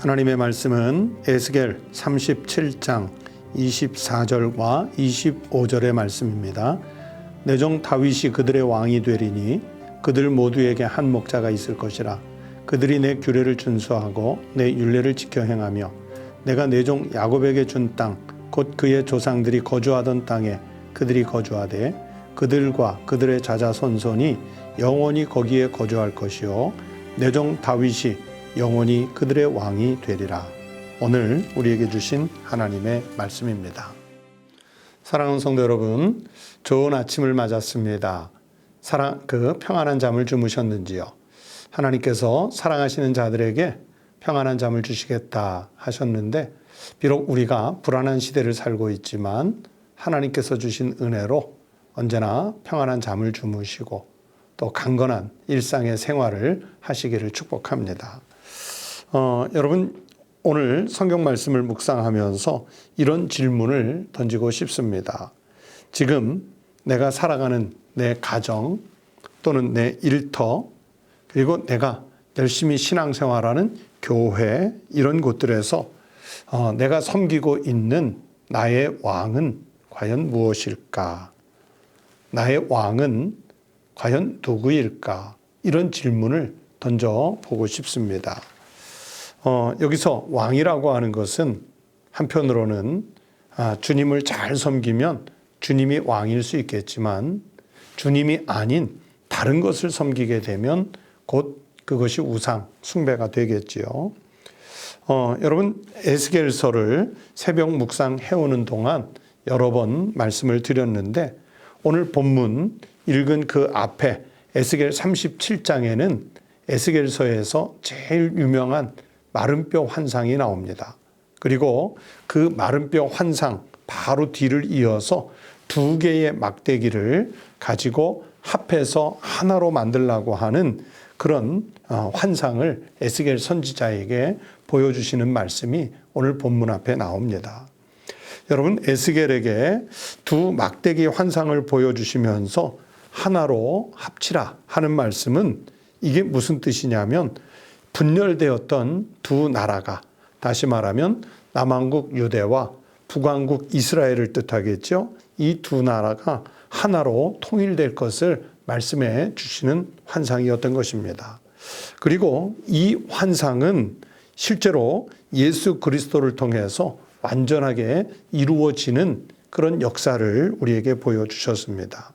하나님의 말씀은 에스겔 37장 24절과 25절의 말씀입니다. 내 종 다윗이 그들의 왕이 되리니 그들 모두에게 한 목자가 있을 것이라. 그들이 내 규례를 준수하고 내 율례를 지켜 행하며 내가 내 종 야곱에게 준 땅 곧 그의 조상들이 거주하던 땅에 그들이 거주하되 그들과 그들의 자자손손이 영원히 거기에 거주할 것이요 내 종 다윗이 영원히 그들의 왕이 되리라. 오늘 우리에게 주신 하나님의 말씀입니다. 사랑하는 성도 여러분, 좋은 아침을 맞았습니다. 평안한 잠을 주무셨는지요? 하나님께서 사랑하시는 자들에게 평안한 잠을 주시겠다 하셨는데, 비록 우리가 불안한 시대를 살고 있지만 하나님께서 주신 은혜로 언제나 평안한 잠을 주무시고 또 강건한 일상의 생활을 하시기를 축복합니다. 여러분, 오늘 성경 말씀을 묵상하면서 이런 질문을 던지고 싶습니다. 지금 내가 살아가는 내 가정 또는 내 일터, 그리고 내가 열심히 신앙생활하는 교회, 이런 곳들에서 내가 섬기고 있는 나의 왕은 과연 무엇일까? 나의 왕은 과연 누구일까? 이런 질문을 던져보고 싶습니다. 여기서 왕이라고 하는 것은 한편으로는 주님을 잘 섬기면 주님이 왕일 수 있겠지만, 주님이 아닌 다른 것을 섬기게 되면 곧 그것이 우상 숭배가 되겠지요. 여러분, 에스겔서를 새벽 묵상해오는 동안 여러 번 말씀을 드렸는데, 오늘 본문 읽은 그 앞에 에스겔 37장에는 에스겔서에서 제일 유명한 마른뼈 환상이 나옵니다. 그리고 그 마른뼈 환상 바로 뒤를 이어서 두 개의 막대기를 가지고 합해서 하나로 만들려고 하는 그런 환상을 에스겔 선지자에게 보여주시는 말씀이 오늘 본문 앞에 나옵니다. 여러분, 에스겔에게 두 막대기 환상을 보여주시면서 하나로 합치라 하는 말씀은 이게 무슨 뜻이냐면, 분열되었던 두 나라가, 다시 말하면 남왕국 유대와 북왕국 이스라엘을 뜻하겠죠. 이 두 나라가 하나로 통일될 것을 말씀해 주시는 환상이었던 것입니다. 그리고 이 환상은 실제로 예수 그리스도를 통해서 완전하게 이루어지는 그런 역사를 우리에게 보여주셨습니다.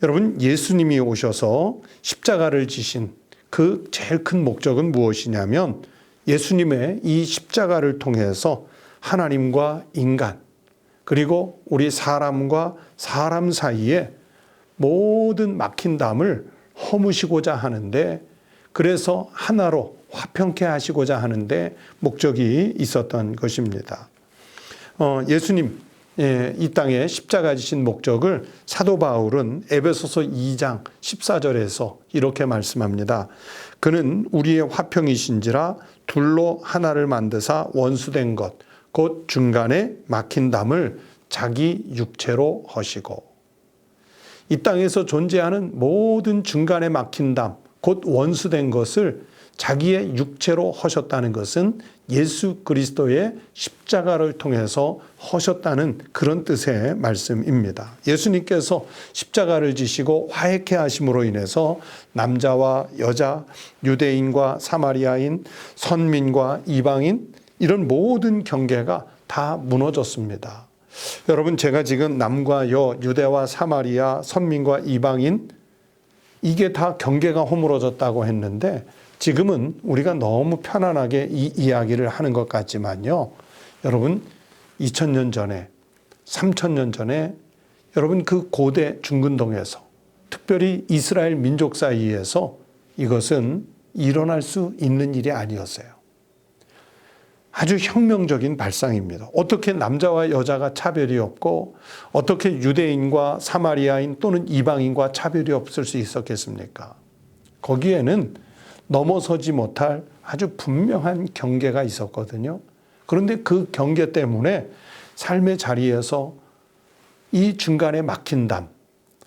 여러분, 예수님이 오셔서 십자가를 지신 그 제일 큰 목적은 무엇이냐면, 예수님의 이 십자가를 통해서 하나님과 인간, 그리고 우리 사람과 사람 사이에 모든 막힌 담을 허무시고자 하는데, 그래서 하나로 화평케 하시고자 하는데 목적이 있었던 것입니다. 예수님 이 땅에 십자가 지신 목적을 사도 바울은 에베소서 2장 14절에서 이렇게 말씀합니다. 그는 우리의 화평이신지라 둘로 하나를 만드사 원수된 것 곧 중간에 막힌 담을 자기 육체로 허시고. 이 땅에서 존재하는 모든 중간에 막힌 담, 곧 원수된 것을 자기의 육체로 허셨다는 것은 예수 그리스도의 십자가를 통해서 허셨다는 그런 뜻의 말씀입니다. 예수님께서 십자가를 지시고 화해케 하심으로 인해서 남자와 여자, 유대인과 사마리아인, 선민과 이방인, 이런 모든 경계가 다 무너졌습니다. 여러분, 제가 지금 남과 여, 유대와 사마리아, 선민과 이방인, 이게 다 경계가 허물어졌다고 했는데, 지금은 우리가 너무 편안하게 이 이야기를 하는 것 같지만요, 여러분, 2000년 전에, 3000년 전에 여러분 그 고대 중근동에서, 특별히 이스라엘 민족 사이에서 이것은 일어날 수 있는 일이 아니었어요. 아주 혁명적인 발상입니다. 어떻게 남자와 여자가 차별이 없고 어떻게 유대인과 사마리아인 또는 이방인과 차별이 없을 수 있었겠습니까? 거기에는 넘어서지 못할 아주 분명한 경계가 있었거든요. 그런데 그 경계 때문에 삶의 자리에서 이 중간에 막힌 담,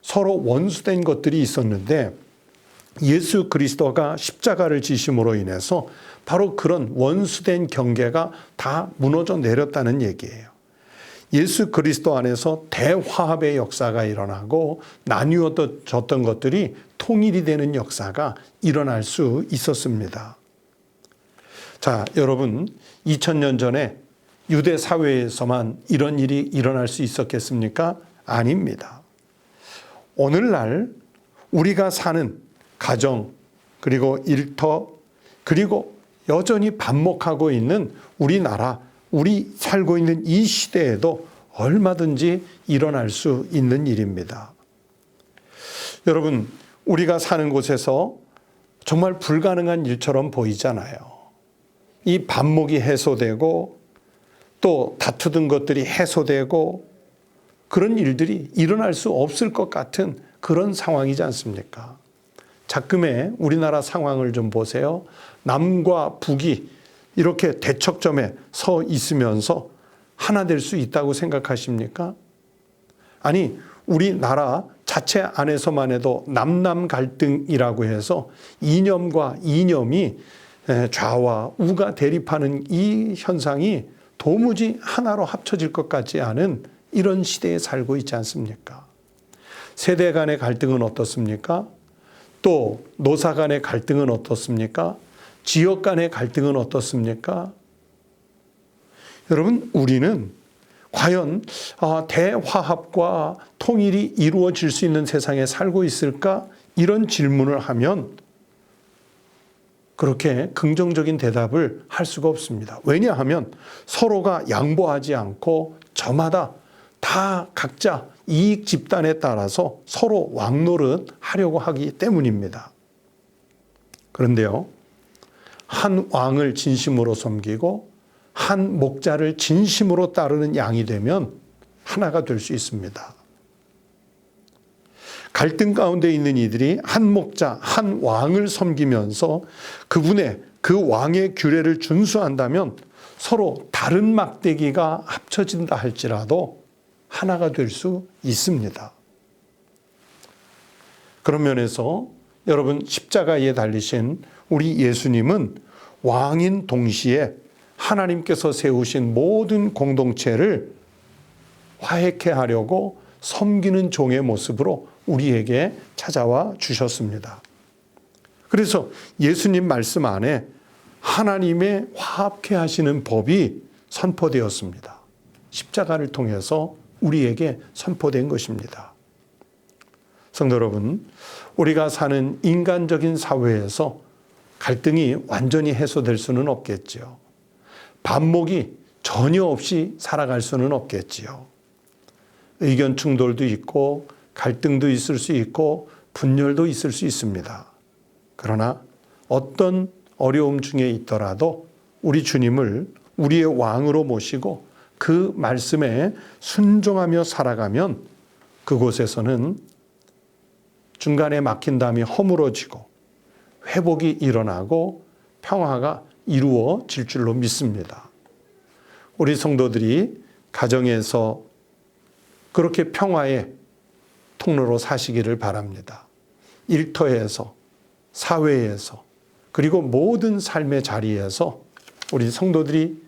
서로 원수된 것들이 있었는데, 예수 그리스도가 십자가를 지심으로 인해서 바로 그런 원수된 경계가 다 무너져 내렸다는 얘기예요. 예수 그리스도 안에서 대화합의 역사가 일어나고 나뉘어졌던 것들이 통일이 되는 역사가 일어날 수 있었습니다. 자, 여러분, 2000년 전에 유대 사회에서만 이런 일이 일어날 수 있었겠습니까? 아닙니다. 오늘날 우리가 사는 가정, 그리고 일터, 그리고 여전히 반목하고 있는 우리나라, 우리 살고 있는 이 시대에도 얼마든지 일어날 수 있는 일입니다. 여러분, 우리가 사는 곳에서 정말 불가능한 일처럼 보이잖아요. 이 반목이 해소되고 또 다투던 것들이 해소되고 그런 일들이 일어날 수 없을 것 같은 그런 상황이지 않습니까? 자금의 우리나라 상황을 좀 보세요. 남과 북이 이렇게 대척점에 서 있으면서 하나 될 수 있다고 생각하십니까? 아니, 우리나라 자체 안에서만 해도 남남 갈등이라고 해서 이념과 이념이 좌와 우가 대립하는 이 현상이 도무지 하나로 합쳐질 것 같지 않은 이런 시대에 살고 있지 않습니까? 세대 간의 갈등은 어떻습니까? 또 노사 간의 갈등은 어떻습니까? 지역 간의 갈등은 어떻습니까? 여러분, 우리는 과연 대화합과 통일이 이루어질 수 있는 세상에 살고 있을까? 이런 질문을 하면 그렇게 긍정적인 대답을 할 수가 없습니다. 왜냐하면 서로가 양보하지 않고 저마다 다 각자 이익 집단에 따라서 서로 왕노릇 하려고 하기 때문입니다. 그런데요, 한 왕을 진심으로 섬기고 한 목자를 진심으로 따르는 양이 되면 하나가 될 수 있습니다. 갈등 가운데 있는 이들이 한 목자, 한 왕을 섬기면서 그분의 그 왕의 규례를 준수한다면 서로 다른 막대기가 합쳐진다 할지라도 하나가 될 수 있습니다. 그런 면에서 여러분, 십자가에 달리신 우리 예수님은 왕인 동시에 하나님께서 세우신 모든 공동체를 화해케 하려고 섬기는 종의 모습으로 우리에게 찾아와 주셨습니다. 그래서 예수님 말씀 안에 하나님의 화합케 하시는 법이 선포되었습니다. 십자가를 통해서 우리에게 선포된 것입니다. 성도 여러분, 우리가 사는 인간적인 사회에서 갈등이 완전히 해소될 수는 없겠지요. 반목이 전혀 없이 살아갈 수는 없겠지요. 의견 충돌도 있고 갈등도 있을 수 있고 분열도 있을 수 있습니다. 그러나 어떤 어려움 중에 있더라도 우리 주님을 우리의 왕으로 모시고 그 말씀에 순종하며 살아가면 그곳에서는 중간에 막힌 담이 허물어지고 회복이 일어나고 평화가 이루어질 줄로 믿습니다. 우리 성도들이 가정에서 그렇게 평화의 통로로 사시기를 바랍니다. 일터에서, 사회에서, 그리고 모든 삶의 자리에서 우리 성도들이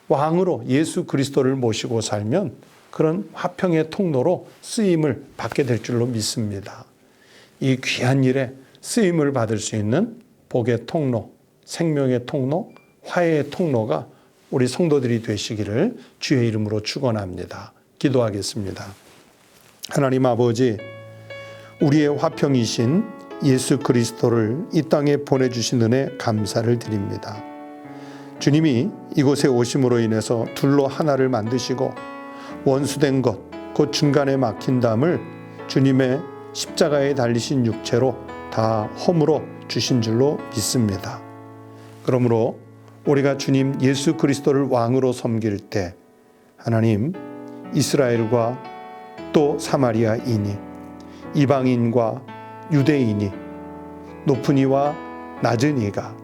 왕으로 예수 그리스도를 모시고 살면 그런 화평의 통로로 쓰임을 받게 될 줄로 믿습니다. 이 귀한 일에 쓰임을 받을 수 있는 복의 통로, 생명의 통로, 화해의 통로가 우리 성도들이 되시기를 주의 이름으로 축원합니다. 기도하겠습니다. 하나님 아버지, 우리의 화평이신 예수 그리스도를 이 땅에 보내주신 은혜 감사를 드립니다. 주님이 이곳에 오심으로 인해서 둘로 하나를 만드시고 원수된 것, 곧 중간에 막힌 담을 주님의 십자가에 달리신 육체로 다 허물어 주신 줄로 믿습니다. 그러므로 우리가 주님 예수 그리스도를 왕으로 섬길 때 하나님, 이스라엘과 또 사마리아인이, 이방인과 유대인이, 높은 이와 낮은 이가,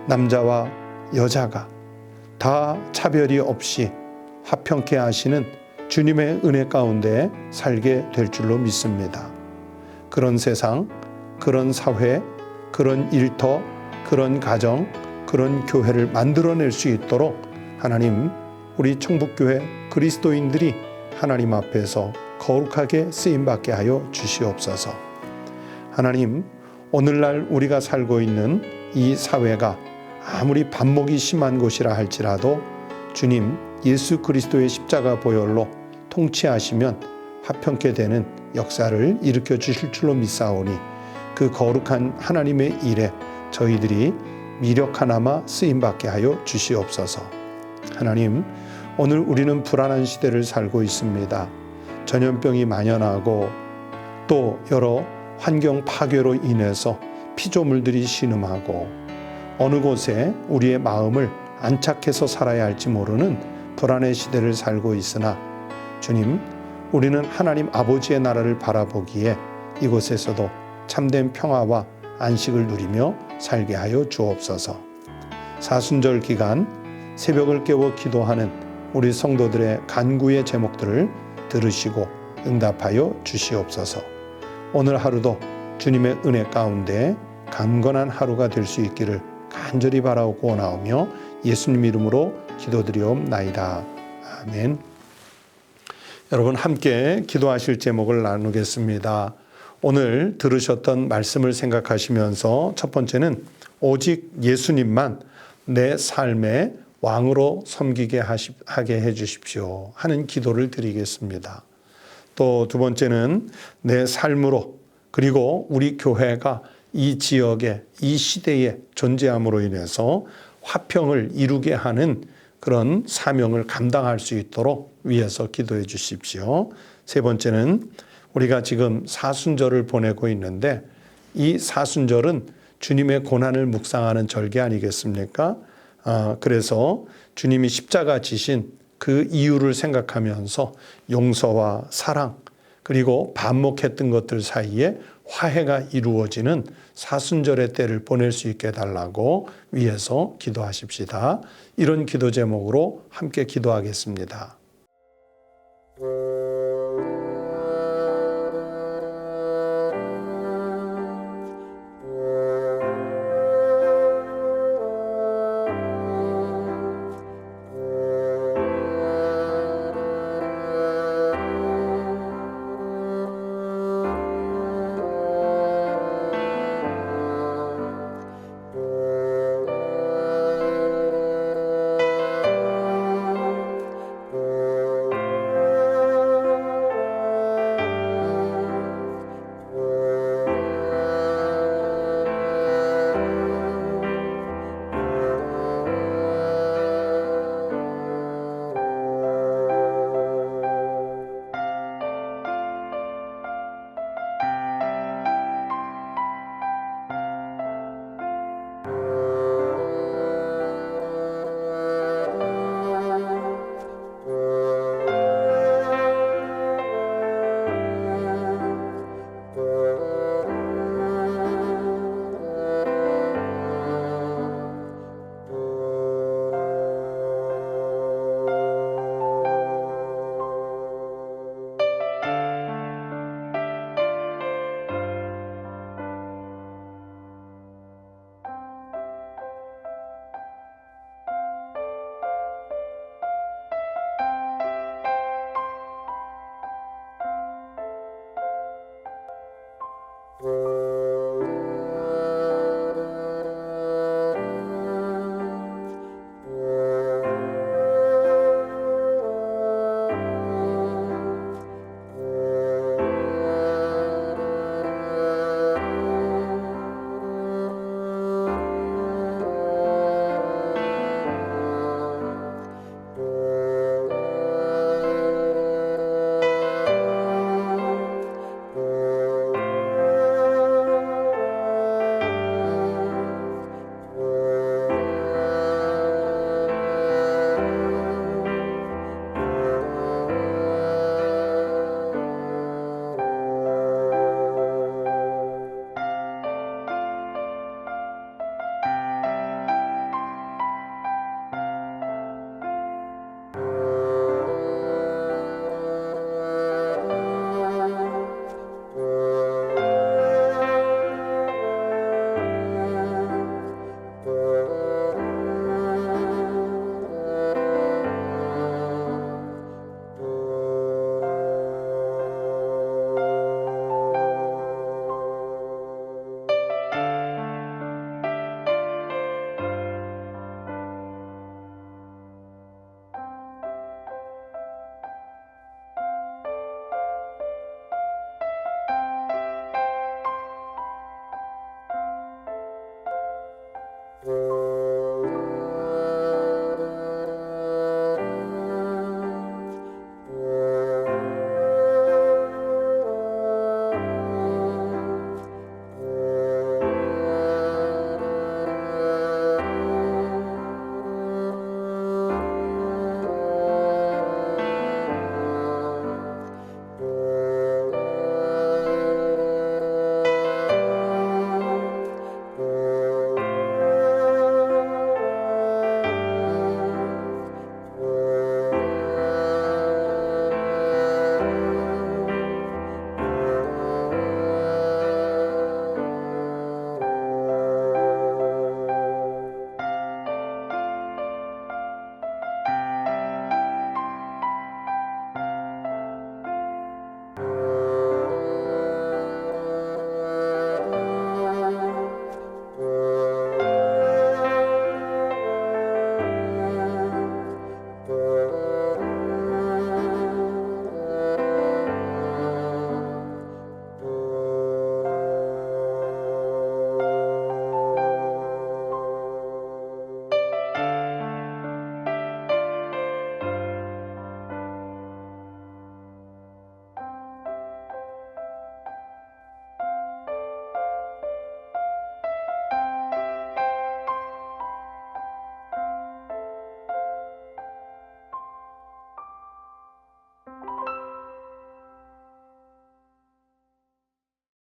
남자와 여자가 다 차별이 없이 화평케 하시는 주님의 은혜 가운데 살게 될 줄로 믿습니다. 그런 세상, 그런 사회, 그런 일터, 그런 가정, 그런 교회를 만들어낼 수 있도록 하나님, 우리 청북교회 그리스도인들이 하나님 앞에서 거룩하게 쓰임받게 하여 주시옵소서. 하나님, 오늘날 우리가 살고 있는 이 사회가 아무리 반목이 심한 곳이라 할지라도 주님 예수 그리스도의 십자가 보혈로 통치하시면 화평케 되는 역사를 일으켜 주실 줄로 믿사오니 그 거룩한 하나님의 일에 저희들이 미력 하나마 쓰임받게 하여 주시옵소서. 하나님, 오늘 우리는 불안한 시대를 살고 있습니다. 전염병이 만연하고 또 여러 환경 파괴로 인해서 피조물들이 신음하고 어느 곳에 우리의 마음을 안착해서 살아야 할지 모르는 불안의 시대를 살고 있으나 주님, 우리는 하나님 아버지의 나라를 바라보기에 이곳에서도 참된 평화와 안식을 누리며 살게 하여 주옵소서. 사순절 기간 새벽을 깨워 기도하는 우리 성도들의 간구의 제목들을 들으시고 응답하여 주시옵소서. 오늘 하루도 주님의 은혜 가운데 강건한 하루가 될 수 있기를 간절히 바라고 원하오며 예수님 이름으로 기도드리옵나이다. 아멘. 여러분 함께 기도하실 제목을 나누겠습니다. 오늘 들으셨던 말씀을 생각하시면서 첫 번째는 오직 예수님만 내 삶의 왕으로 섬기게 하게 해주십시오 하는 기도를 드리겠습니다. 또 두 번째는 내 삶으로 그리고 우리 교회가 이 지역에 이 시대에 존재함으로 인해서 화평을 이루게 하는 그런 사명을 감당할 수 있도록 위해서 기도해 주십시오. 세 번째는 우리가 지금 사순절을 보내고 있는데 이 사순절은 주님의 고난을 묵상하는 절기 아니겠습니까? 그래서 주님이 십자가 지신 그 이유를 생각하면서 용서와 사랑 그리고 반목했던 것들 사이에 화해가 이루어지는 사순절의 때를 보낼 수 있게 해달라고 위해서 기도하십시다. 이런 기도 제목으로 함께 기도하겠습니다.